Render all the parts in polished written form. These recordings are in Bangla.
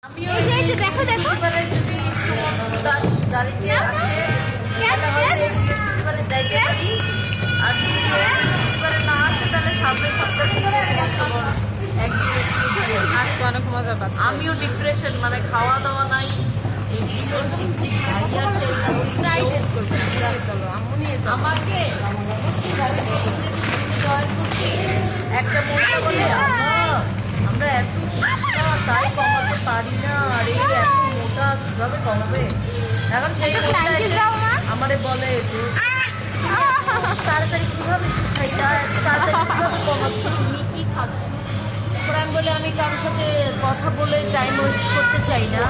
আমি ওই যে দেখো এবারে যদি দাস গাড়িতে আসে এবারে যাইতে পারি, আর যদি এবারে না আসে তাহলে সামনের সপ্তাহ থেকে আজকে অনেক মজা পাচ্ছি। আমিও ডিপ্রেশন, মানে খাওয়া দাওয়া নাই, এই জীবন ঝিকঝিক ভাইয়ার আমাকে একটা মনে বলে আমরা এত মোটা তাই কমাতে পারি না, আর এই এত মোটা কিভাবে কমাবে। এখন সেই আমারে বলে যে তাড়াতাড়ি কিভাবে শুকাই যায়, তাড়াতাড়ি কিভাবে কমাচ্ছ, তুমি কি খাচ্ছ। তারপর আমি বলে আমি কারোর সাথে কথা বলে টাইম ওয়েস্ট করতে চাই না,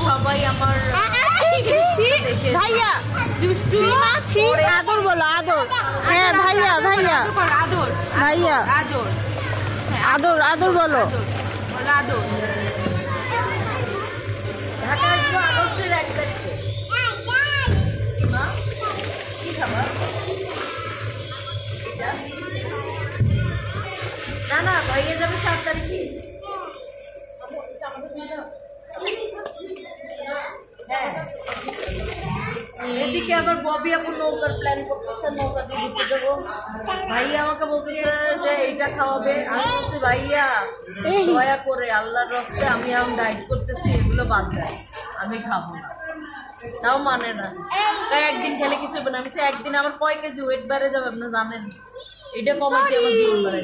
সবাই আমার ভাইয়া আদর বলো, আদর। হ্যাঁ ভাইয়া ভাইয়া আদর ভাইয়া আদর আদর আদর বলো। আদর ঢাকা আসবো আগস্টের 1 তারিখে। কি মা, কি খাবার? না না, ভাইয়া যাবে 4 তারিখে। হ্যাঁ, এদিকে আবার ববি আপু নৌকার প্ল্যান করতেছে, নৌকা দিয়ে ঘুরতে যাবো। ভাইয়া আমাকে বলতেছে যে এইটা খাওয়াবে, আমি বলছি ভাইয়া দয়া করে আল্লাহর রস্তে আমি এখন ডায়েট করতেছি, এগুলো বাদ দেয়, আমি খাবো না। তাও মানে না, তাই একদিন খেলে কিছু হবে না। আমি একদিন আমার কয় কেজি ওয়েট বেড়ে যাবে আপনি জানেন, এটা কমাইতে আমার জীবন বেড়ে